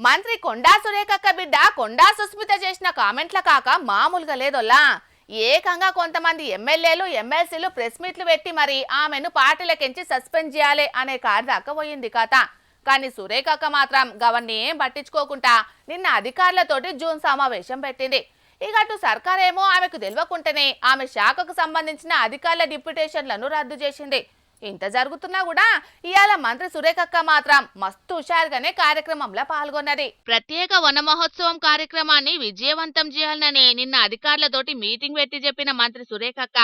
మంత్రి కొండా సురేఖక్క బిడ్డ కొండా సుస్మిత చేసిన కామెంట్ల కాక మామూలుగా లేదొల్లా. ఏకంగా కొంతమంది ఎమ్మెల్యేలు ఎమ్మెల్సీలు ప్రెస్ మీట్లు పెట్టి మరి ఆమెను పార్టీలకెంచి సస్పెండ్ చేయాలి అనే కారు దాకా పోయింది కథ. కానీ సురేఖక్క మాత్రం గవర్ని ఏం పట్టించుకోకుండా నిన్న అధికారులతోటి జూన్ సమావేశం పెట్టింది. ఇక అటు సర్కారేమో ఆమెకు తెలియకుంటేనే ఆమె శాఖకు సంబంధించిన అధికారుల డిప్యుటేషన్లను రద్దు చేసింది. ఇంత జరుగుతున్నా కూడా ఇయాల మంత్రి సురేఖక్క మాత్రం మస్తు హుషారుగానే కార్యక్రమంలో పాల్గొన్నది. ప్రత్యేక వన మహోత్సవం కార్యక్రమాన్ని విజయవంతం చేయాలని నిన్న అధికారులతోటి మీటింగ్ పెట్టి చెప్పిన మంత్రి సురేఖక్క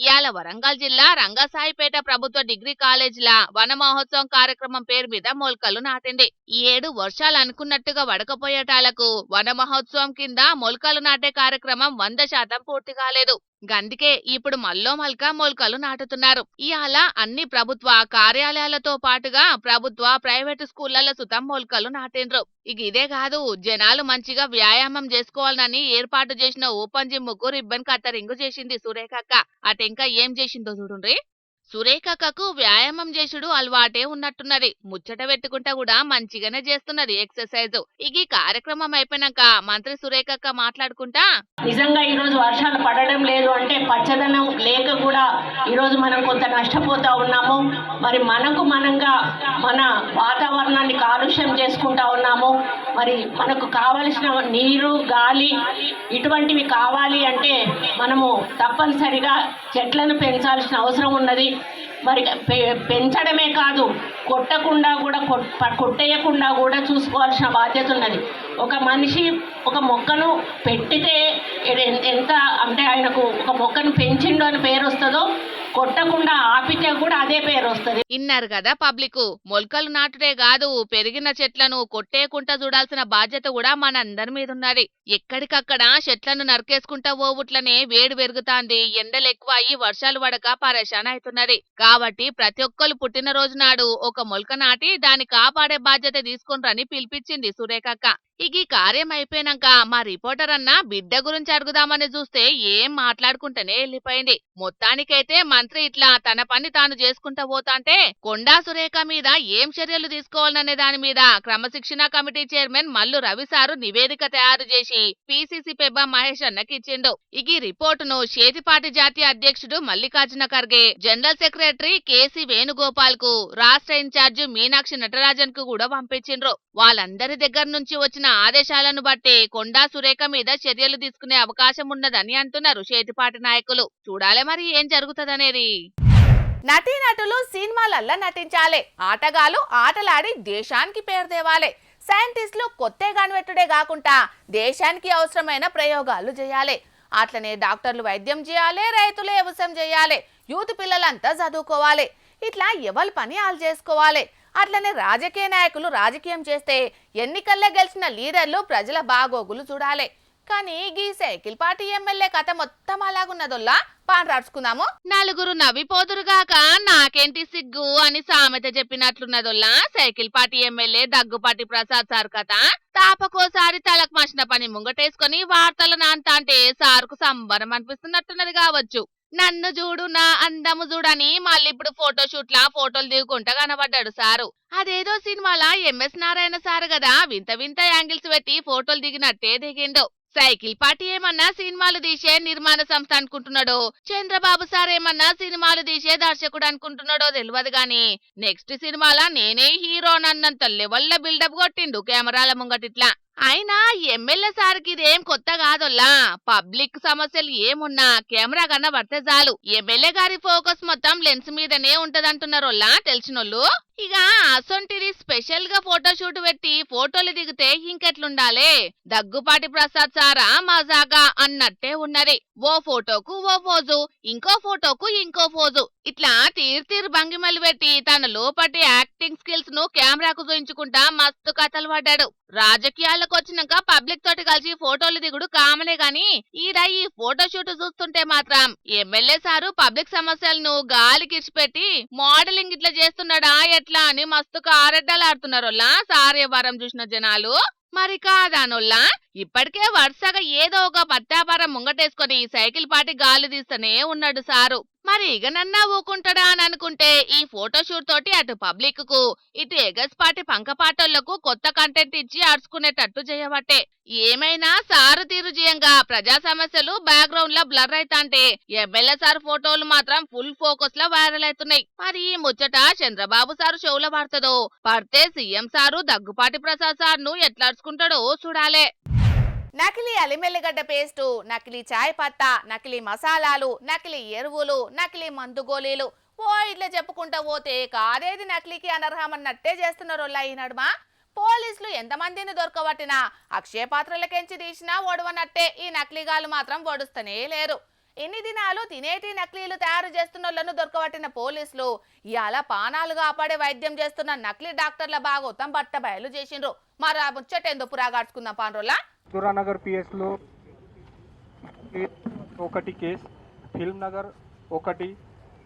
ఇయాల వరంగల్ జిల్లా రంగసాయిపేట ప్రభుత్వ డిగ్రీ కాలేజీల వన మహోత్సవం కార్యక్రమం పేరు మీద మొలకలు నాటింది. ఈ ఏడు వర్షాలు అనుకున్నట్టుగా వడకపోయేటాలకు వన మహోత్సవం కింద మొలకలు నాటే కార్యక్రమం 100% పూర్తి కాలేదు. గందుకే ఇప్పుడు మొలకలు నాటుతున్నారు. ఇవాళ అన్ని ప్రభుత్వ కార్యాలయాలతో పాటుగా ప్రభుత్వ ప్రైవేటు స్కూళ్లలో సుతం మొలకలు నాటిండ్రు. ఇక ఇదే కాదు, జనాలు మంచిగా వ్యాయామం చేసుకోవాలని ఏర్పాటు చేసిన ఓపెన్ జిమ్ కు రిబ్బన్ కత్తరింగ్ చేసింది సురేఖక్క. అటెంకా ఏం చేసిందో చూడుండ్రి. సురేఖక్కకు వ్యాయామం చేసుడు అలవాటే ఉన్నట్టున్నది. ముచ్చట పెట్టుకుంటా కూడా మంచిగానే చేస్తున్నది ఎక్సర్సైజ్. ఇక ఈ కార్యక్రమం అయిపోయినాక మంత్రి సురేఖక్క మాట్లాడుకుంటా, నిజంగా ఈ రోజు వర్షాలు పడడం లేదు అంటే పచ్చదనం లేక కూడా ఈ రోజు మనం కొంత నష్టపోతా ఉన్నాము. మరి మనంగా మన వాతావరణాన్ని కాలుష్యం చేసుకుంటా ఉన్నాము. మరి మనకు కావలసిన నీరు, గాలి ఇటువంటివి కావాలి అంటే మనము తప్పనిసరిగా చెట్లను పెంచాల్సిన అవసరం ఉన్నది. మరి పెంచడమే కాదు, కొట్టేయకుండా కూడా చూసుకోవాల్సిన బాధ్యత ఉన్నది. ఒక మనిషి ఒక మొక్కను పెట్టితే ఎంత అంటే ఆయనకు ఒక మొక్కను పెంచిండు అని పేరు వస్తుందో, కొట్టకుండా ఆపితే కూడా అదే పేరు వస్తుంది. ఇన్నారు కదా పబ్లిక్. మొలకలు నాటుడే కాదు, పెరిగిన చెట్లను కొట్టేయకుండా చూడాల్సిన బాధ్యత కూడా మనందరి మీద ఉన్నది. ఎక్కడికక్కడ చెట్లను నరికేసుకుంటా పోవుట్లనే వేడి పెరుగుతాంది. ఎండలు ఎక్కువ అయ్యి వర్షాలు పడక పరేషాన్ అవుతున్నది. కాబట్టి ప్రతి ఒక్కరు పుట్టినరోజు నాడు ఒక మొలక నాటి దాన్ని కాపాడే బాధ్యత తీసుకుంటారని పిలిపించింది సురేఖక్క. ఇక ఈ కార్యం అయిపోయినాక మా రిపోర్టర్ అన్న బిడ్డ గురించి అడుగుదామని చూస్తే ఏం మాట్లాడుకుంటేనే వెళ్ళిపోయింది. మొత్తానికైతే మంత్రి ఇట్లా తన పని తాను చేసుకుంటా పోతాంటే కొండా సురేఖ మీద ఏం చర్యలు తీసుకోవాలనే దాని మీద క్రమశిక్షణ committee chairman Mallu Ravi sir నివేదిక తయారు చేసి పిసిసి పెబ్బా మహేష్ అన్నకి ఇచ్చిండు. ఇక ఈ రిపోర్టును చేతిపాటి జాతీయ అధ్యక్షుడు మల్లికార్జున ఖర్గే, జనరల్ సెక్రటరీ కేసీ వేణుగోపాల్ కు, రాష్ట్ర ఇన్ఛార్జి మీనాక్షి నటరాజన్ కు కూడా పంపించిండ్రు. వాళ్ళందరి దగ్గర నుంచి వచ్చిన ఆదేశాలను బట్టి కొండా సురేఖ మీద చర్యలు తీసుకునే అవకాశం ఉన్నదని అంటున్నారు చేతిపాటి నాయకులు. చూడాలి మరి ఏం జరుగుతుందనేది. నటీనటులు సినిమాలల్లా నటించాలి, ఆటగాళ్లు ఆటలాడి దేశానికి పేరు తేవాలి, సైంటిస్టులు కొత్త కనిపెట్టుడే కాకుండా దేశానికి అవసరమైన ప్రయోగాలు చేయాలి. అట్లనే డాక్టర్లు వైద్యం చేయాలి, రైతులు వ్యవసాయం చేయాలి, యూత్ పిల్లలంతా చదువుకోవాలి. ఇట్లా ఎవరి పని వాళ్ళు చేసుకోవాలి. అట్లనే రాజకీయ నాయకులు రాజకీయం చేస్తే ఎన్నికల్లో గెలిచిన లీడర్లు ప్రజల బాగోగులు చూడాలి. కానీ ఈ సైకిల్ పార్టీ ఎమ్మెల్యే కథ మొత్తం అలాగున్నదొల్లా పాండ్రాడ్చుకుందాము. నలుగురు నవ్విపోదురుగాక నాకేంటి సిగ్గు అని సామెత చెప్పినట్లున్నదొల్లా cycle party MLA Daggupati Prasad sir కథ. తాపకోసారి తలకు మసిన పని ముంగటేసుకుని వార్తల నాంతా అంటే సార్కు సంబరం అనిపిస్తున్నట్టున్నది కావచ్చు. నన్ను చూడు, నా అందము చూడని మళ్ళీ ఇప్పుడు ఫోటోలు దిగుకుంటా కనబడ్డాడు సారు. అదేదో సినిమాలా ఎంఎస్ నారాయణ సారు కదా, వింత వింత యాంగిల్స్ పెట్టి ఫోటోలు దిగినట్టే దిగిండు. సైకిల్ పార్టీ ఏమన్నా సినిమాలు తీసే నిర్మాణ సంస్థ అనుకుంటున్నాడో, చంద్రబాబు సార్ ఏమన్నా సినిమాలు తీసే దర్శకుడు అనుకుంటున్నాడో తెలియదు గాని నెక్స్ట్ సినిమాలా నేనే హీరోనన్నంత లెవెల్ల బిల్డప్ కొట్టిండు కెమెరాల ముంగటిట్లా. అయినా ఎమ్మెల్యే సార్కి ఇదేం కొత్త కాదొల్లా. పబ్లిక్ సమస్యలు ఏమున్నా కెమెరా కన్నా పడితే చాలు, ఎమ్మెల్యే గారి ఫోకస్ మొత్తం లెన్స్ మీదనే ఉంటదంటున్నారోల్లా తెలిసినోళ్ళు. ఇక అసొంటిది స్పెషల్ గా ఫోటోషూట్ పెట్టి ఫోటోలు దిగితే ఇంకెట్లుండాలే. దగ్గుపాటి ప్రసాద్ సారా మజాగా అన్నట్టే ఉన్నది. ఓ ఫోటోకు ఓ ఫోజు, ఇంకో ఫోటోకు ఇంకో ఫోజు, ఇట్లా తీరు భంగిమలు పెట్టి తన లోపటి యాక్టింగ్ స్కిల్స్ ను కెమెరాకు చూయించుకుంటా మస్తు కథలు పడ్డాడు. రాజకీయాలకు వచ్చినాక పబ్లిక్ తోటి కలిసి ఫోటోలు దిగుడు కామనే గాని ఈ ఫోటోషూట్ చూస్తుంటే మాత్రం ఎమ్మెల్యే సారు పబ్లిక్ సమస్యలను గాలికిడిచిపెట్టి మోడలింగ్ ఇట్లా చేస్తున్నాడా ఎట్లా అని మస్తు కారెడ్డలాడుతున్నారోల్లా సార్ వ్యవహారం చూసిన జనాలు. మరి కాదానోల్లా ఇప్పటికే వరుసగా ఏదో ఒక పత్యాపారం ముంగటేసుకొని సైకిల్ పాటి గాలి తీస్తూనే ఉన్నాడు సారు. మరి ఇగనన్నా ఊకుంటాడా అని అనుకుంటే ఈ ఫోటోషూట్ తోటి అటు పబ్లిక్ కు ఇటు ఎగస్పాటి పంకపాటోళ్లకు కొత్త కంటెంట్ ఇచ్చి ఆడుచుకునేటట్టు చేయబట్టే. ఏమైనా సారు తీరు చేయంగా ప్రజా సమస్యలు బ్యాక్గ్రౌండ్ లో బ్లర్ అయితాంటే ఎమ్మెల్యే సార్ ఫోటోలు మాత్రం ఫుల్ ఫోకస్ లో వైరల్ అవుతున్నాయి. మరి ఈ ముచ్చట చంద్రబాబు సారు షోలో పడుతుందో పడితే CM sir Daggubati Prasad sir ను ఎట్లాడుచుకుంటాడో చూడాలే. నకిలీ అలిమెల్లిగడ్డ పేస్టు, నకిలీ చాయ్ పత్తా, నకిలీ మసాలాలు, నకిలీ ఎరువులు, నకిలీ మందు గోళీలు ఇట్లా చెప్పుకుంటా పోతే కాదేది నకిలీకి అనర్హమన్నట్టే చేస్తున్నారోళ్ళ ఈ నడుమ. పోలీసులు ఎంతమందిని దొరకబట్టినా అక్షయ పాత్రలకెంచి తీసినా ఓడవనట్టే ఈ నకిలీగాలు మాత్రం ఓడుస్తూనే లేరు. ఇన్ని దినాలు తినేటి నకిలీలు తయారు చేస్తున్నోళ్లను దొరకబట్టిన పోలీసులు ఇవాళ పానాలు కాపాడే వైద్యం చేస్తున్న నకిలీ డాక్టర్ల బాగోతం బట్ట బయలు చేసిండ్రు. మరి ఆ ముచ్చటేందో పురాగాడ్చుకుందాం పాన్రోళ్ళ. మధురానగర్ పిఎస్లో 1 కేసు, ఫిల్మ్ నగర్ 1,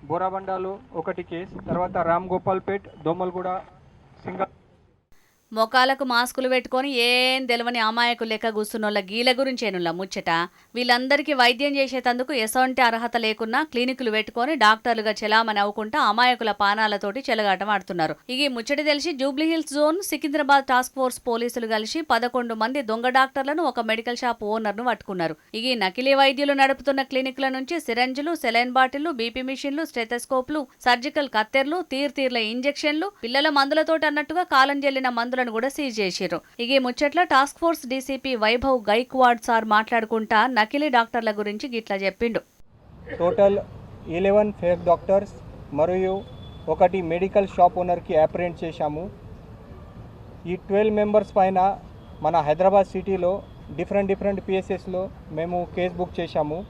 బోరాబండాలో 1 కేసు, తర్వాత రామ్ గోపాల్పేట్, దోమల్గూడ, సింగ మొఖాలకు మాస్కులు పెట్టుకొని ఏం తెలవని అమాయకులు లెక్క కూస్తున్నోళ్ళ గీల గురించేనుల్ల ముచ్చట. వీళ్ళందరికీ వైద్యం చేసేటందుకు ఎసొంటి అర్హత లేకున్నా క్లినికులు పెట్టుకొని డాక్టర్లుగా చెలామని అవ్వకుండా అమాయకుల పానాలతోటి చెలగాటం ఆడుతున్నారు. ఈ ముచ్చటి తెలిసి Jubilee Hills zone Secunderabad task force పోలీసులు కలిసి 11 మంది దొంగ డాక్టర్లను ఒక మెడికల్ షాప్ ఓనర్ను పట్టుకున్నారు. ఈ నకిలీ వైద్యులు నడుపుతున్న క్లినిక్ల నుంచి సిరంజులు, సెలైన్ బాటిళ్లు, బీపీ మిషన్లు, స్టెథోస్కోప్లు, సర్జికల్ కత్తెర్లు, తీర్ల ఇంజెక్షన్లు, పిల్లల మందులతోటి అన్నట్టుగా కాలం చెల్లిన మందులను కూడా సీజ్ చేశారు. ఈ ముచ్చట్ల task force DCP Vaibhav Gaikwad sir మాట్లాడుకుంటా నకిలీ డాక్టర్ల గురించి గిట్లా చెప్పిండు. టోటల్ 11 ఫేక్ డాక్టర్స్ మరియు 1 మెడికల్ షాప్ ఓనర్కి అప్రెంట్ చేశాము. ఈ 12 మెంబర్స్ పైన మన హైదరాబాద్ సిటీలో డిఫరెంట్ పిఎస్ఎస్లో మేము కేసు బుక్ చేశాము.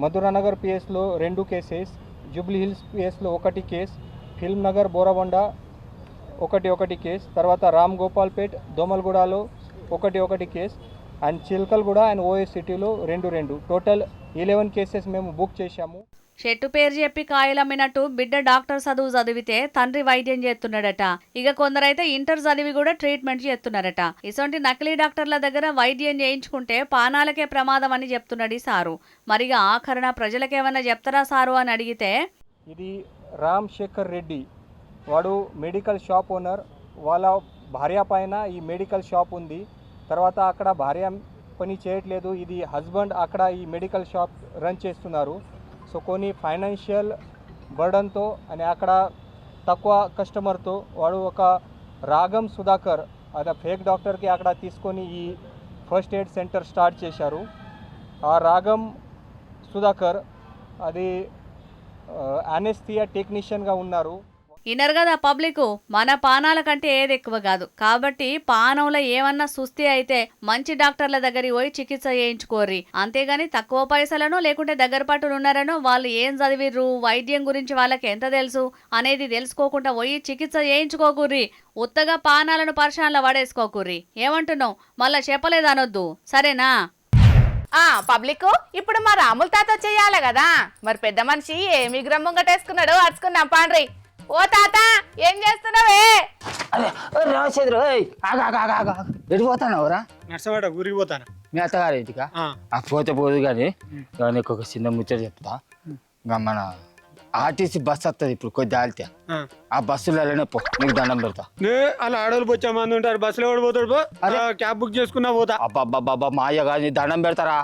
మధురానగర్ పిఎస్లో 2 కేసెస్, జూబ్లీ హిల్స్ పిఎస్లో 1 కేసు, ఫిల్మ్ నగర్ బోరబండ 1 కేసు, తర్వాత రామ్ గోపాల్పేట్ దోమల్గూడలో 1 కేసు అండ్ చిల్కల్గూడ అండ్ ఓఎస్ సిటీలో 2. టోటల్ 11 కేసెస్ మేము బుక్ చేశాము. చెట్టు పేరు చెప్పి కాయలమ్మినట్టు బిడ్డ డాక్టర్ చదువు చదివితే తండ్రి వైద్యం చేస్తున్నాడట. ఇక కొందరైతే ఇంటర్ చదివి కూడా ట్రీట్మెంట్ చేస్తున్నారట. ఇసొంటి నకిలీ డాక్టర్ల దగ్గర వైద్యం చేయించుకుంటే పానాలకే ప్రమాదం అని చెప్తున్నాడు సారు. మరిగా ఆఖరణ ప్రజలకేమన్నా చెప్తారా సారు అని అడిగితే, ఇది రామ్ శేఖర్ రెడ్డి, వాడు మెడికల్ షాప్ ఓనర్. వాళ్ళ భార్య పైన ఈ మెడికల్ షాప్ ఉంది. తర్వాత అక్కడ భార్య పని చేయట్లేదు, ఇది హస్బెండ్ అక్కడ ఈ మెడికల్ షాప్ రన్ చేస్తున్నారు. సో కొన్ని ఫైనాన్షియల్ బర్డన్తో అని అక్కడ తక్కువ కస్టమర్తో వాడు ఒక రాగం సుధాకర్ అదే ఫేక్ డాక్టర్కి అక్కడ తీసుకొని ఈ ఫస్ట్ ఎయిడ్ సెంటర్ స్టార్ట్ చేశారు. ఆ రాగం సుధాకర్ అది అనెస్థియా టెక్నీషియన్గా ఉన్నారు. ఇన్నర్ కదా పబ్లిక్, మన పానాల కంటే ఏది ఎక్కువ కాదు. కాబట్టి పానంలో ఏమన్నా సుస్థి అయితే మంచి డాక్టర్ల దగ్గరికి పోయి చికిత్స చేయించుకోర్రి. అంతేగాని తక్కువ పైసలను లేకుంటే దగ్గర పట్టులు ఉన్నారనో వాళ్ళు ఏం చదివిర్రు, వైద్యం గురించి వాళ్ళకి ఎంత తెలుసు అనేది తెలుసుకోకుండా పోయి చికిత్స చేయించుకోకుర్రి. ఉత్తగా పానాలను పరిశానలో పడేసుకోకుర్రి. ఏమంటున్నావు? మళ్ళా చెప్పలేదనొద్దు, సరేనా? పబ్లిక్ ఇప్పుడు మా రాముల తాత చెయ్యాలి కదా. మరి పెద్ద మనిషి ఏమి గ్రమ్మంగటేసుకున్నాడు అరుచుకున్నాం పాండ్రి. ఓ తాత ఏం చేస్తున్నావే? అరే రామచంద్ర, ఎడిపోతానవరా? నర్సవాడ ఊరికి పోతాను. మీ అత్తగారు ఇంటికా? పోతే పోదు కానీ నీకు ఒక చిన్న ముచ్చట చెప్తా. ఇంకా మన ఆర్టీసీ బస్ వస్తుంది ఇప్పుడు కొద్ది ఆలితే, ఆ బస్సులలోనే పో, నీకు దండం పెడతా. అలా ఆడోళ్ళు వచ్చే మంది ఉంటారు, బస్సులో ఎవడు పోతాడు? క్యాబ్ బుక్ చేసుకున్నా పోతా. అబ్బాబ్బాబ్బా మా అయ్య కానీ దండం పెడతారా?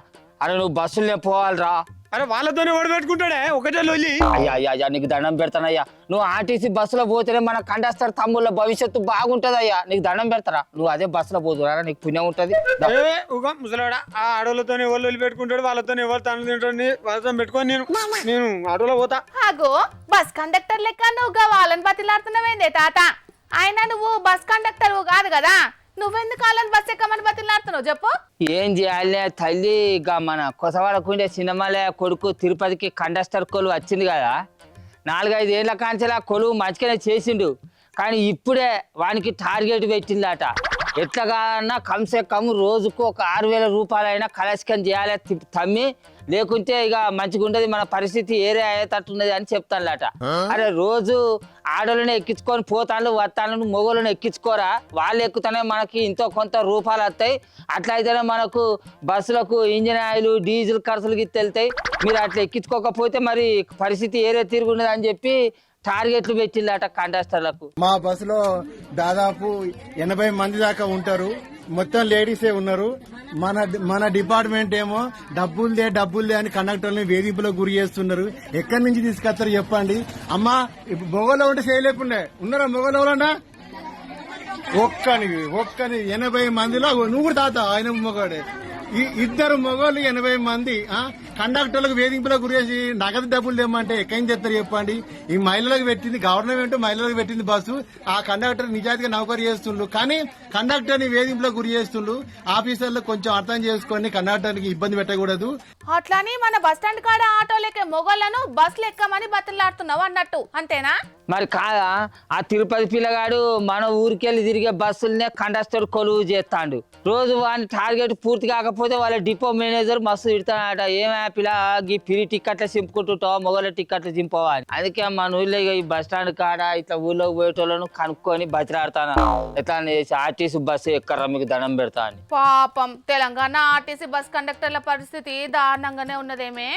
అరే నువ్వు బస్సులనే పోవాలిరా. అరే వాళ్ళతోనే ఓడి పెట్టుకుంటాడే ఒకటే లొల్లి. అయ్యా నీకు దండం పెడతానయ్యా. నువ్వు ఆర్టీసీ బస్సులో పోతేనే మన కండక్టర్ తమ్ముళ్ళ భవిష్యత్తు బాగుంటది అయ్యా. నీకు దండం పెడతారా? నువ్వు అదే బస్సులో పోతురా, నీకు పుణ్యం ఉంటది. ముసలాడా ఆ ఆడోళ్ళతోనే ఎవరు లొల్లి పెట్టుకుంటాడు, వాళ్ళతో ఎవరు తను తింటాడు, వాళ్ళతో పెట్టుకొని నేను ఆటోలో పోతా. అగో బస్ కండక్టర్ లెక్క నువ్వు వాళ్ళని బతిలాడుతున్నావేందే తాత? ఆయన నువ్వు బస్ కండక్టర్ కాదు కదా, నువ్వెందుకు వాళ్ళని బస్ ఎక్కమని బతిలాడుతున్నావు చెప్పు? ఏం చేయాలి తల్లి, ఇక మన కొసవాడకుండే సినిమాలే కొడుకు తిరుపతికి కండక్టర్ కొలువు వచ్చింది కదా. 4-5 ఏళ్ల కాంచెలా కొలువు మంచిగానే చేసిండు. కానీ ఇప్పుడే వానికి టార్గెట్ పెట్టిందట. ఎట్లాగన్నా కమ్సే కమ్ రోజుకు ఒక 6,000 రూపాయలైనా కలెక్షన్ చేయాలి తమ్మి, లేకుంటే ఇక మంచిగా ఉండదు, మన పరిస్థితి ఏరే అయ్యేటట్టున్నది అని చెప్తానులట. అరే రోజు ఆడోళ్ళని ఎక్కించుకొని పోతాను వస్తాను, మొగోళ్ళని ఎక్కించుకోరా, వాళ్ళు ఎక్కుతానే మనకి ఇంతో కొంత రూపాయలు వస్తాయి. అట్లా అయితేనే మనకు బస్సులకు ఇంజిన్ ఆయిల్ డీజిల్ ఖర్చులకి వెళ్తాయి. మీరు అట్లా ఎక్కించుకోకపోతే మరి పరిస్థితి ఏరే తిరుగున్నది అని చెప్పి టార్గెట్లు పెట్టిల్లట కండక్టర్లకు. మా బస్సులో దాదాపు 80 మంది దాకా ఉంటారు, మొత్తం లేడీసే ఉన్నారు. మన డిపార్ట్మెంట్ ఏమో డబ్బులదే అని కండక్టర్ని వేధింపులకు గురి చేస్తున్నారు. ఎక్కడి నుంచి తీసుకొస్తారు చెప్పండి అమ్మా. ఇప్పుడు మొగలో ఉంటే చేయలేకుండా ఉన్నారా? మొగలోనా ఒక్కని 80 మందిలో నువ్వు కూడా తాత ఆయన మొగాడే. ఇద్దరు మొగోళ్ళు 80 మంది కండక్టర్లకు వేధింపులకు గురేసి నగదు డబ్బులు తెమ్మంటే ఎక్కడి నుంచి తెస్తారు చెప్పండి. ఈ మహిళలకు పెట్టింది గవర్నమెంట్, మహిళలకు పెట్టింది బస్సు. ఆ కండక్టర్ నిజాయితీగా నౌకరీ చేస్తుండ్రు, కానీ కండక్టర్ ని వేధింపులకు గురి చేస్తుండ్రు. ఆఫీసర్లు కొంచెం అర్థం చేసుకొని కండక్టర్కి ఇబ్బంది పెట్టకూడదు. అట్లని మన బస్ స్టాండ్ కాడ ఆటోలెక్కే మొగోళ్లను బస్సులు ఎక్కమని బతులాడుతున్నావు అన్నట్టు, అంతేనా? మరి కాదా, ఆ తిరుపతి పిల్లగాడు మన ఊరికెళ్ళి తిరిగే బస్సులనే కండక్టర్ కొలువు చేస్తాడు. రోజు వాని టార్గెట్ పూర్తి కాకపోతే వాళ్ళ డిపో మేనేజర్ మస్తు తిడతాడట. ఏమే పిల్ల ఈ పిరి టిక్కెట్లు చింపుకుంటుంటావు, మొగల టిక్కెట్లు చింపవా అని. అందుకే మన ఊళ్ళో ఈ బస్ స్టాండ్ కాడ ఇట్లా ఊళ్ళోకి పోయేటోళ్ళను కనుక్కొని బతిలాడతాను. ఎట్లా ఆర్టీసీ బస్సు ఎక్కర్రా మీకు దండం పెడతా అని. పాపం తెలంగాణ ఆర్టీసీ బస్ కండక్టర్ల పరిస్థితి దారుణంగానే ఉన్నదేమే.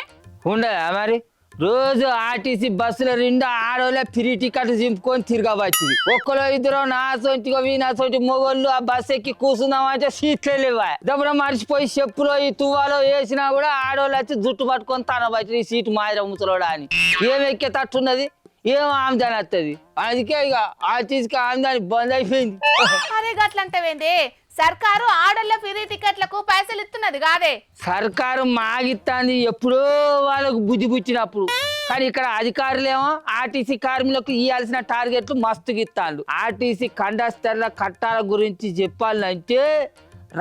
ఉండదా మరి? రోజు ఆర్టీసీ బస్సుల నిండా ఆడోళ్ళ ఫ్రీ టికెట్ చింపుకొని తిరగవచ్చింది. ఒక్కలో ఇద్దరు నా సొంటిగా వీనా సొంటి మొగోళ్ళు ఆ బస్సు ఎక్కి కూర్చుందామంటే సీట్లే లేవా. దబ్బున మర్చిపోయి చెప్పులో ఈ తువ్వాలో వేసినా కూడా ఆడోళ్ళు వచ్చి జుట్టు పట్టుకొని తన బట్టి ఈ సీటు మాదిరి అమ్ముతులోడా అని. ఏం ఎక్కే తట్టున్నది, ఏం ఆమ్దాని వస్తుంది. అందుకే ఇక ఆర్టీసీకి ఆమ్దాని బంద్ అయిపోయింది. అరే గట్లంటవేంది? సర్కారు ఆడోళ్ళ ఫ్రీ టికెట్లకు పైసలు ఇస్తున్నది కాదే. సర్కారు మాగిస్తాంది ఎప్పుడో వాళ్ళకు బుద్ధి పుచ్చినప్పుడు. కానీ ఇక్కడ అధికారులేమో ఆర్టీసీ కార్మికులకు ఇవ్వాల్సిన టార్గెట్లు మస్తుగా ఇస్తాడు. ఆర్టీసీ కండక్టర్ల కట్టాల గురించి చెప్పాలంటే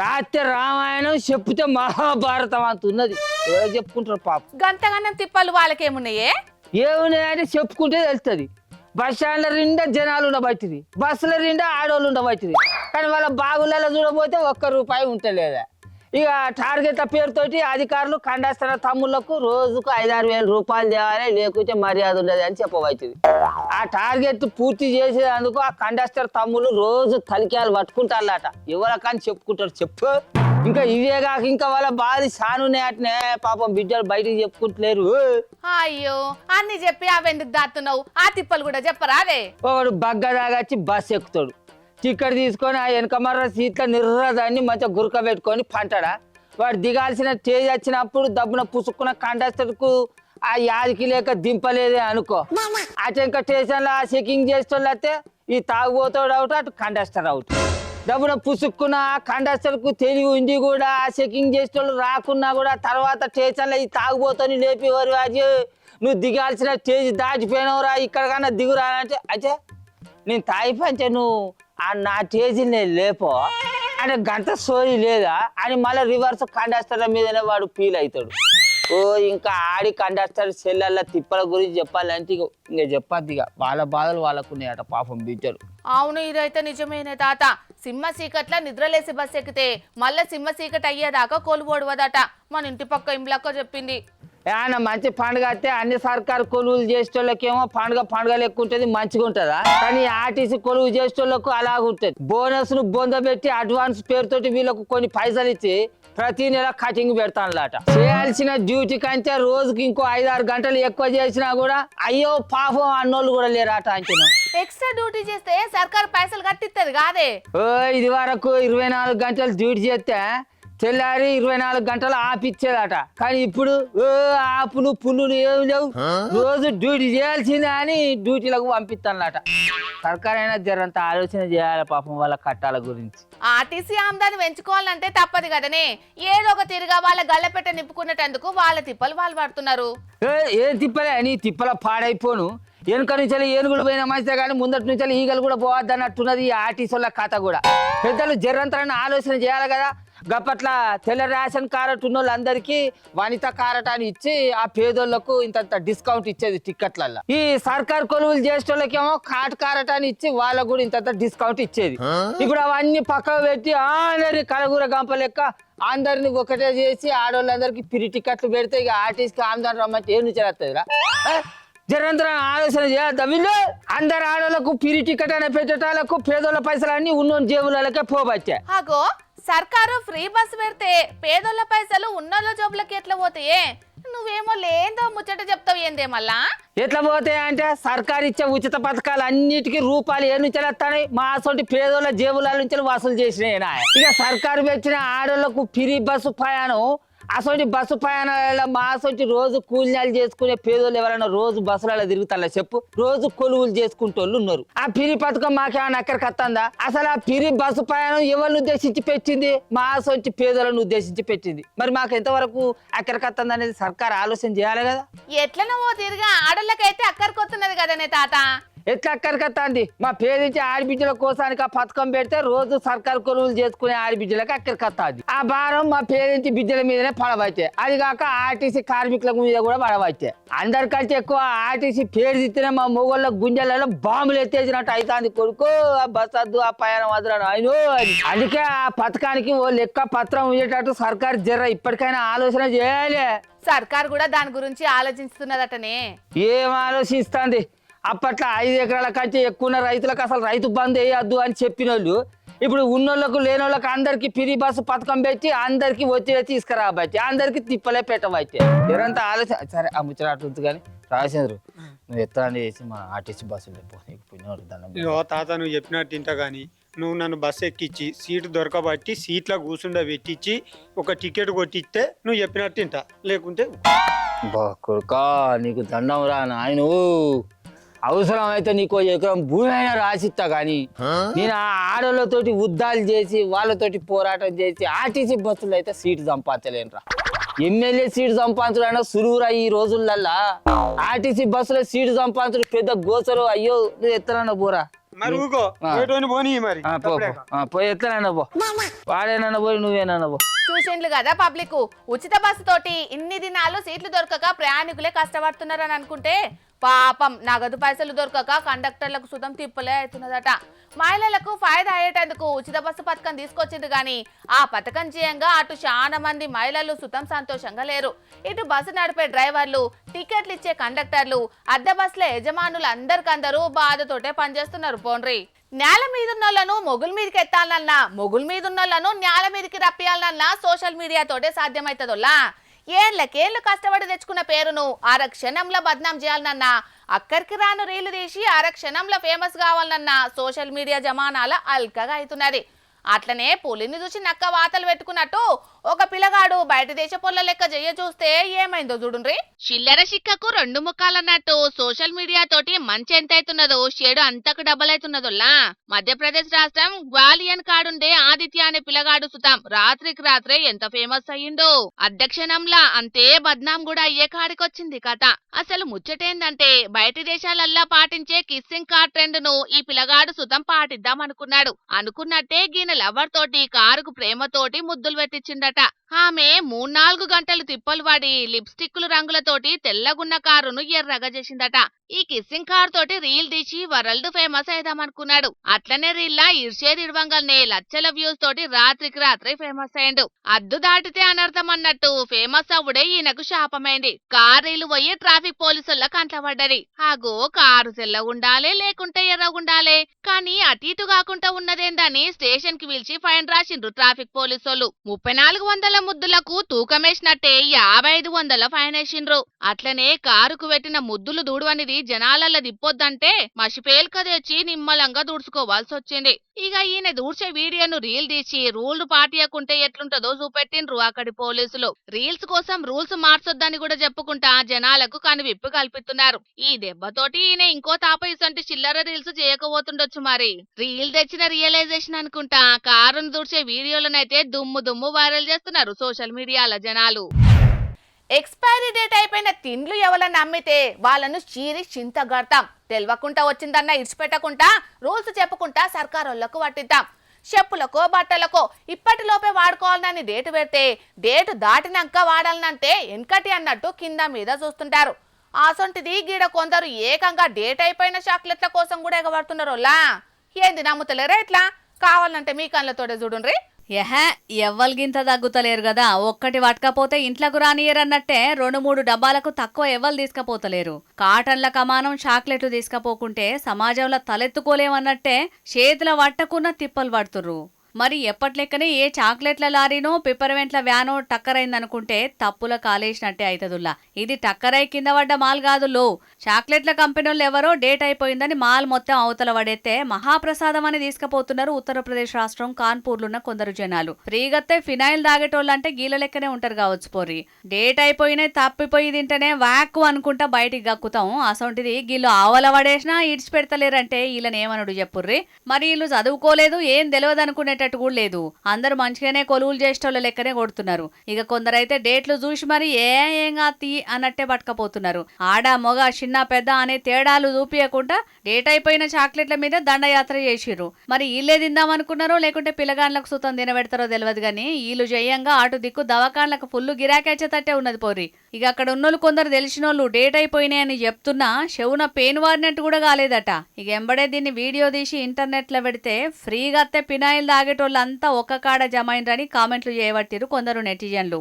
రాత్రి రామాయణం చెప్తే మహాభారతం అంత ఉన్నది. ఎవరో చెప్పుకుంటారు పాపం. గంతగన్నం తిప్పలు వాళ్ళకేమున్నాయే? ఏమున్నాయంటే చెప్పుకుంటే తెలుస్తుంది. బస్ స్టాండ్ల నిండా జనాలు ఉండబట్టింది, బస్సుల నిండా ఆడోళ్ళు ఉండబట్టింది. కానీ వాళ్ళ బాగులలో చూడబోతే ₹1 ఉంటలేదా. ఇక టార్గెట్ల పేరుతోటి అధికారులు కండక్టర్ తమ్ముళ్లకు రోజుకు 5-6 వేల రూపాయలు తేవాలి, లేకుంటే మర్యాద ఉండదు అని చెప్పవచ్చు. ఆ టార్గెట్ పూర్తి చేసేందుకు ఆ కండక్టర్ తమ్ముళ్ళు రోజు తలికాయలు పట్టుకుంటారట. ఎవరికని చెప్పుకుంటారు చెప్పు. ఇంకా ఇవే కాక ఇంకా వాళ్ళ బాధ సానున్నాయటనే. పాపం బిడ్డలు బయటికి చెప్పుకుంటలేరు. అయ్యో అన్ని చెప్పి అవెందుకు దాస్తున్నావు? ఆ తిప్పలు కూడా చెప్పరా అదే? ఒకడు బగ్గదాగచ్చి బస్ ఎక్కుతాడు, టికెట్ తీసుకొని ఆ వెనక మర్ర సీట్ల నిర్రదాన్ని మంచిగా గురక పెట్టుకొని పంటాడా. వాడు దిగాల్సిన స్టేజ్ వచ్చినప్పుడు దబ్బున పుసుక్కున్న కండక్టర్కు ఆ యాదికి లేక దింపలేదే అనుకో. అటు ఇంకా స్టేషన్లో ఆ చెకింగ్ చేసేటోళ్ళు అయితే ఈ తాగుబోతాడు అవుట్, అటు కండక్టర్ అవుట్. దబ్బున పుసుక్కున్న కండక్టర్కు తెలివి ఉండి కూడా ఆ చెకింగ్ చేసేటోళ్ళు రాకున్నా కూడా తర్వాత స్టేషన్లో ఈ తాగుబోతోని లేపి వారి నువ్వు దిగాల్సిన స్టేజ్ దాటిపోయినవురా, ఇక్కడ కన్నా దిగురా అంటే అయితే నేను తాగి పంచే నువ్వు నా స్టేజీని నేను లేపో అంటే గంట సోయి లేదా అని మళ్ళీ రివర్స్ కండక్టర్ల మీదనే వాడు ఫీల్ అవుతాడు. ఓ ఇంకా ఆడి కండక్టర్ సెల్లర్ల తిప్పల గురించి చెప్పాలంటే ఇంకా చెప్పద్దు. ఇక వాళ్ళ బాధలు వాళ్ళకున్నాయట పాపం బిడ్డలు. అవును ఇదైతే నిజమేనే తాత. సింహ చీకట్ల నిద్రలేసి బస్ ఎక్కితే మళ్ళా సింహ చీకటి అయ్యేదాకా కోలుబోడవదట. మన ఇంటి పక్క ఇంబ్లక్క చెప్పింది. ఏమన్నా మంచి పండుగ అయితే అన్ని సర్కారు కొలువులు చేసేటోళ్ళకేమో పండుగ లెక్క ఉంటుంది, మంచిగా ఉంటుందా. కానీ ఆర్టీసీ కొలువు చేసేటోళ్ళకు అలాగుంటుంది. బోనస్ ను బొందబెట్టి అడ్వాన్స్ పేరుతోటి వీళ్ళకు కొన్ని పైసలు ఇచ్చి ప్రతి నెల కటింగ్ పెడతానులాట. చేయాల్సిన డ్యూటీ కంటే రోజుకి ఇంకో 5-6 గంటలు ఎక్కువ చేసినా కూడా అయ్యో పాపం అన్నోళ్ళు కూడా లేరాట అంటున్నా. ఎక్స్ట్రా డ్యూటీ చేస్తే సర్కారు పైసలు కట్టిస్తుంది కాదే. ఇది వరకు 24 గంటలు డ్యూటీ చేస్తే తెల్లారి 24 గంటలు ఆపిచ్చేదట. కానీ ఇప్పుడు ఆపులు పుల్లులు ఏమి లేవు, రోజు డ్యూటీ చేయాల్సిందే అని డ్యూటీలకు పంపిస్తానట. సర్కార్ అయినా జరంత ఆలోచన చేయాలి పాపం వాళ్ళ కట్టాల గురించి. ఆర్టీసీ ఆమ్దాన్ని పెంచుకోవాలంటే తప్పదు కదనే. ఏదో ఒక తిరిగా వాళ్ళ గల్లపెట్ట నింపుకునేటందుకు వాళ్ళ తిప్పలు వాళ్ళు పడుతున్నారు. ఏ తిప్పలే నీ తిప్పల పాడైపోను. వెనుక నుంచి ఏనుగులు పోయిన మంచిదే కానీ ముందటి నుంచి ఈగలు కూడా పోవద్దన్నట్టున్నది ఈ ఆర్టీసీ వాళ్ళ కథ కూడా. పెద్దలు జరంతరని ఆలోచన చేయాలి కదా. గప్పట్ల తెల్ల రేషన్ కారట్ ఉన్న వాళ్ళందరికీ వనిత కారట్ అని ఇచ్చి ఆ పేదోళ్లకు ఇంత డిస్కౌంట్ ఇచ్చేది టిక్కెట్లలో. ఈ సర్కార్ కొలువులు చేసే వాళ్ళకేమో కారట్ అని ఇచ్చి వాళ్ళకు కూడా ఇంత డిస్కౌంట్ ఇచ్చేది. ఇప్పుడు అవన్నీ పక్కకు పెట్టి అందరి కలగూర గంప లెక్క అందరిని ఒకటే చేసి ఆడవాళ్ళందరికీ ఫ్రీ టికెట్లు పెడితే ఇక ఆర్టీసీకి ఆమ్దాన్ రమ్మంటే ఏం నుంచి వస్తుందిరా? జరంతరం ఆలోచన చేద్దాం. వీళ్ళు అందరు ఆడోళ్లకు పిరి టికెట్ అనే పెట్టేటాలకు పేదోళ్ళ పైసలు అన్ని ఉన్న జేబులకే పోబట్టే. అగో సర్కారు ఫ్రీ బస్సు పెడితే పేదోళ్ళ పైసలు ఉన్నోళ్ళ జోబులకి ఎట్లా పోతాయే? నువ్వేమో లేదో ముచ్చట చెప్తావు ఏందే మళ్ళా? ఎట్లా పోతాయి అంటే సర్కారు ఇచ్చే ఉచిత పథకాలు అన్నిటికీ రూపాయలు ఏ నుంచి వస్తాయి? మా సొంటి పేదోళ్ళ జేబుల నుంచి వసూలు చేసినాయి. ఇక సర్కారు పెట్టిన ఆడోళ్లకు ఫ్రీ బస్సు ప్రయాణం అసలు బస్సు ప్రయాణాల మా సొంటి రోజు కూలినాలు చేసుకునే పేదోళ్ళు ఎవరైనా రోజు బస్సులలో తిరుగుతారా చెప్పు? రోజు కొలువులు చేసుకుంటోళ్ళు ఉన్నారు. ఆ పిరి పథకం మాకేమైనా అక్కడికి వస్తుందా? అసలు ఆ పిరి బస్సు ప్రయాణం ఎవరిని ఉద్దేశించి పెట్టింది? మా సొంటి పేదోళ్ళని ఉద్దేశించి పెట్టింది. మరి మాకు ఎంతవరకు అక్కడికి వస్తుంది అనేది సర్కారు ఆలోచన చేయాలి కదా. ఎట్లనో తిరిగా ఆడోళ్ళకైతే అక్కడికి వస్తున్నది కదనే తాత. ఎట్లా అక్కడికి వస్తుంది? మా పేదించి ఆడబిడ్డల కోసానికి ఆ పథకం పెడితే రోజు సర్కారు కొలువులు చేసుకునే ఆడబిడ్డలకు అక్కడికి వస్తుంది. ఆ భారం మా పేదించి బిడ్డల మీదనే పడవచ్చే. అది కాక ఆర్టీసీ కార్మికుల మీద కూడా పడవచ్చే. అందరికంటే ఎక్కువ ఆర్టీసీ పేరు తిట్టిన మా మొగోళ్ళ గుండెలలో బాంబులు ఎత్తేసినట్టు అవుతుంది. కొడుకు ఆ బస్ వద్దు, ఆ ప్రయాణం వద్దురాను ఆయన. అందుకే ఆ పథకానికి ఓ లెక్క పత్రం ఉండేటట్టు సర్కారు జర ఇప్పటికైనా ఆలోచన చేయాలి. సర్కారు కూడా దాని గురించి ఆలోచిస్తున్నదటనే. ఏం ఆలోచిస్తుంది? అప్పట్లో 5 ఎకరాల కంటే ఎక్కువ రైతులకు అసలు రైతు బంద్ వేయద్దు అని చెప్పిన వాళ్ళు ఇప్పుడు ఉన్నోళ్ళకు లేనోళ్ళకి అందరికి ఫ్రీ బస్సు పథకం పెట్టి అందరికి వచ్చి తీసుకురాబట్టి అందరికి తిప్పలే పెట్టబట్టి ఎవరంతా ఆలోచన. సరే ఆ ముచ్చట అట్టుంది కానీ రాజేంద్ర నువ్వు ఎత్తరాండి చేసి మా ఆర్టీసీ బస్సులు తాత నువ్వు చెప్పినట్టు తింటా కానీ నువ్వు నన్ను బస్సు ఎక్కించి సీటు దొరకబట్టి సీట్లో కూర్చుండ పెట్టించి ఒక టికెట్ కొట్టిస్తే నువ్వు చెప్పినట్టు తింటా, లేకుంటే కొడుకా నీకు దండం రా నాయన. అవసరం అయితే నీకు ఎకరం భూమి అయినా రాసిస్తా కానీ నేను ఆ ఆడోళ్ళతోటి యుద్ధాలు చేసి వాళ్ళతోటి పోరాటం చేసి ఆర్టీసీ బస్సులు అయితే సీటు సంపాదించలేనురా. ఎమ్మెల్యే సీటు సంపాదించడం సులువురా ఈ రోజులల్లా. ఆర్టీసీ బస్సులో సీటు సంపాదించడం పెద్ద గోసరు. అయ్యో నువ్వు ఎత్తనన్నా పోరా. పోయి ఎత్తనన్నా పో, వాడేనన్నా పోయి నువ్వేనన్నా పో. చూసిండ్లు కదా పబ్లిక్, ఉచిత బస్సు తోటి ఇన్ని దినాలు సీట్లు దొరకక ప్రయాణికులే కష్టపడుతున్నారని అనుకుంటే పాపం నగదు పైసలు దొరకక కండక్టర్లకు సుతం తిప్పలే అవుతున్నదట. మహిళలకు ఫాయిదా అయ్యేటందుకు ఉచిత బస్సు పథకం తీసుకొచ్చింది కానీ ఆ పథకం చేయంగా అటు చాలా మంది మహిళలు సుతం సంతోషంగా లేరు. ఇటు బస్సు నడిపే డ్రైవర్లు, టికెట్లు ఇచ్చే కండక్టర్లు, అద్దె బస్సుల యజమానులు అందరికందరూ బాధతోటే పనిచేస్తున్నారు. పోన్రి నేల మీదున్నోళ్లను మొగుల మీదకి ఎత్తాలన్నా, మొగుల మీదున్నోళ్లను నేల మీదకి రప్పియాలన్నా సోషల్ మీడియా తోటే సాధ్యమవుతుందోలా. ఏళ్ళకేళ్ళు కష్టపడి తెచ్చుకున్న పేరును అరక్షణంలో బద్నాం చేయాలనన్నా, అక్కడికి రాను రీళ్లు తీసి అరక్షణంలో ఫేమస్ కావాలన్నా సోషల్ మీడియా జమానాల అల్కగా అవుతున్నది. అట్లనే పులిని చూసి నక్క వాతలు పెట్టుకున్నట్టు ఒక పిల్లగాడు బయట దేశ పొల్ల లెక్క చెయ్య చూస్తే ఏమైందో చూడుండ్రి. చిల్లర చిక్కకు 2 ముఖాలన్నట్టు సోషల్ మీడియా తోటి మంచి ఎంతైతున్నదో చెడు అంతకు డబల్ అవుతున్నదోలా. మధ్యప్రదేశ్ రాష్ట్రం గ్వాలియన్ కాడుండే ఆదిత్య అనే పిల్లగాడు సుతాం రాత్రికి రాత్రే ఎంత ఫేమస్ అయ్యిండో. అధ్యక్షణంలా అంతే బద్నాం కూడా అయ్యే కాడికొచ్చింది కథ. అసలు ముచ్చటేందంటే బయటి దేశాలల్లా పాటించే కిస్సింగ్ కార్ ట్రెండ్ ను ఈ పిల్లగాడు సుతం పాటిద్దాం అనుకున్నాడు. అనుకున్నట్టే గీన లవర్ తోటి కారుకు ప్రేమతోటి ముద్దులు పెట్టించిండట. ఆమె 3-4 గంటలు తిప్పలు పడి లిప్స్టిక్లు రంగులతోటి తెల్లగున్న కారును ఎర్రగా చేసిందట. ఈ కిస్సింగ్ కార్ తోటి రీల్ తీసి వరల్డ్ ఫేమస్ అయిదామనుకున్నాడు. అట్లనే రీల్లా ఇర్షేది ఇడవంగల్నే లచ్చల వ్యూస్ తోటి రాత్రికి రాత్రి ఫేమస్ అయ్యిండు. అద్దు దాటితే అనర్థం అన్నట్టు ఫేమస్ అవ్వుడే ఈయనకు శాపమైంది. కార్ రీలు పోయి ట్రాఫిక్ పోలీసుల కంటపడ్డది. ఆగో కారు తెల్లగుండాలే లేకుంటే ఎర్రగుండాలే కానీ అటు ఇటు కాకుండా ఉన్నదేందని స్టేషన్ కి పిలిచి ఫైన్ రాసిండ్రు ట్రాఫిక్ పోలీసులు. 3400 ముద్దులకు తూకమేసినట్టే 5500 ఫైన్ వేసిండ్రు. అట్లనే కారుకు పెట్టిన ముద్దులు దూడువనిది జనాలల్ల దిప్పొద్దంటే మసిపేల్క తెచ్చి నిమ్మలంగా దూడ్చుకోవాల్సి వచ్చింది. ఇక ఈయన దూడ్చే వీడియోను రీల్ తీసి రూల్ పాటియకుంటే ఎట్లుంటదో చూపెట్టిండ్రు అక్కడి పోలీసులు. రీల్స్ కోసం రూల్స్ మార్చొద్దని కూడా చెప్పుకుంటా జనాలకు కనువిప్పు కల్పిస్తున్నారు. ఈ దెబ్బతోటి ఈయన ఇంకో తాప ఇసంటి చిల్లర రీల్స్ చేయకపోతుండొచ్చు. మరి రీల్ తెచ్చిన రియలైజేషన్ అనుకుంటా కారును దూడ్చే వీడియోలనైతే దుమ్ము వైరల్ చేస్తున్నారు సోషల్ మీడియాల జనాలు. ఎక్స్పైరీ డేట్ అయిపోయిన తిండ్లు ఎవరన్నా అమ్మితే వాళ్ళను చీరి చింతగడతాం. తెలవకుండా వచ్చిందన్న ఇడిచిపెట్టకుండా రూల్స్ చెప్పుకుంటా సర్కారోళ్లకు పట్టిద్దాం. చెప్పులకో బట్టలకో ఇప్పటిలోపే వాడుకోవాలని డేటు పెడితే డేటు దాటినాక వాడాలనంటే వెనకటి అన్నట్టు కింద మీద చూస్తుంటారు. అసొంటిది గీడ కొందరు ఏకంగా డేట్ అయిపోయిన చాక్లెట్ల కోసం కూడా ఎగబడుతున్నారోలా. ఏంది నమ్ముతలేరా? ఎట్లా కావాలంటే మీ కళ్ళతోటే చూడుండ్రి. ఎవ్వలిగింత తగ్గుతలేరు కదా, ఒక్కటి పట్టకపోతే ఇంట్లోకి రానియరన్నట్టే 2-3 డబ్బాలకు తక్కువ ఎవ్వరు తీసుకపోతలేరు. కాటన్ల కమానం చాక్లెట్లు తీసుకపోకుంటే సమాజంలో తలెత్తుకోలేమన్నట్టే చేతుల పట్టకున్న తిప్పలు పడుతుర్రు. మరి ఎప్పట్లెక్కనే ఏ చాక్లెట్ల లారీనో పిప్పరమెంట్ల వ్యానో టక్కరైందనుకుంటే తప్పుల కాలేసినట్టే అవుతుందిలా. ఇది టక్కరై కింద పడ్డ మాల్ కాదు లో, చాక్లెట్ల కంపెనీలు ఎవరో డేట్ అయిపోయిందని మాల్ మొత్తం అవతల పడేస్తే మహాప్రసాదం అని తీసుకుపోతున్నారు ఉత్తరప్రదేశ్ రాష్ట్రం కాన్పూర్లున్న కొందరు జనాలు. ఫ్రీగత్తే ఫినాయిల్ తాగేటోళ్ళంటే గీల లెక్కనే ఉంటారు కావచ్చు పోరి. డేట్ అయిపోయినాయి తప్పిపోయి తింటేనే వాక్కు అనుకుంటా బయటికి గక్కుతాం. అసొంటిది గీళ్ళు ఆవల పడేసినా ఇడిచి పెడతలేరంటే వీళ్ళనేమనుడు చెప్పుర్రి. మరి వీళ్ళు చదువుకోలేదు ఏం తెలియదు అనుకునేట కూడా లేదు. అందరూ మంచిగానే కొలువులు చేసేటోళ్ళ లెక్కనే కొడుతున్నారు. ఇక కొందరైతే డేట్లు చూసి మరి ఏం కాతి అన్నట్టే పట్టుకపోతున్నారు. ఆడ మొగ చిన్న పెద్ద అనే తేడాలు చూపించకుండా డేట్ అయిపోయిన చాక్లెట్ల మీద దండయాత్ర చేసిర్రు. మరి వీళ్ళే తిందామనుకున్నారో లేకుంటే పిల్లగాన్లకు సుతం తినబెడతారో తెలియదు కానీ వీళ్ళు జయంగా అటు దిక్కు దవాఖాన్లకు ఫుల్ గిరాకేచేటట్టే ఉన్నది పోరి. ఇక అక్కడ ఉన్నోళ్ళు కొందరు తెలిసినోళ్ళు డేట్ అయిపోయినాయని చెప్తున్నా చెవున పెయిన్ వాడినట్టు కూడా కాలేదట. ఇక ఎంబడే దీన్ని వీడియో తీసి ఇంటర్నెట్ లో పెడితే ఫ్రీగా అత్తే పినాయిల్ తాగేటోళ్ళంతా ఒక్క కాడ జమైండ్రని కామెంట్లు చేయబట్టిరు కొందరు నెటిజన్లు.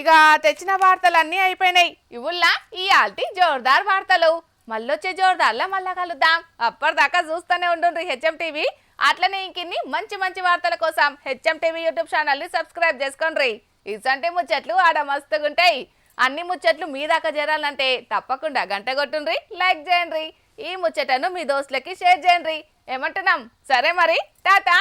ఇక తెచ్చిన వార్తలన్నీ అయిపోయినాయి. ఇవుల్లా ఈ ఆల్టీ జోర్దార్ వార్తలు. మళ్ళొచ్చే జోర్దార్లో మళ్ళా కలుద్దాం. అప్పటిదాకా చూస్తూనే ఉండండి హెచ్ఎం టీవీ. అట్లనే ఇంకిన్ని మంచి మంచి వార్తల కోసం హెచ్ఎం టీవీ యూట్యూబ్ ఛానల్ని సబ్స్క్రైబ్ చేసుకోండి. ఇసంటి ముచ్చట్లు ఆడ మస్తుగుంటాయి. అన్ని ముచ్చట్లు మీ దాకా చేరాలంటే తప్పకుండా గంట కొట్టుండ్రి, లైక్ చేయండి. ఈ ముచ్చటను మీ దోస్తులకి షేర్ చేయండి. ఏమంటున్నాం? సరే మరి టాటా.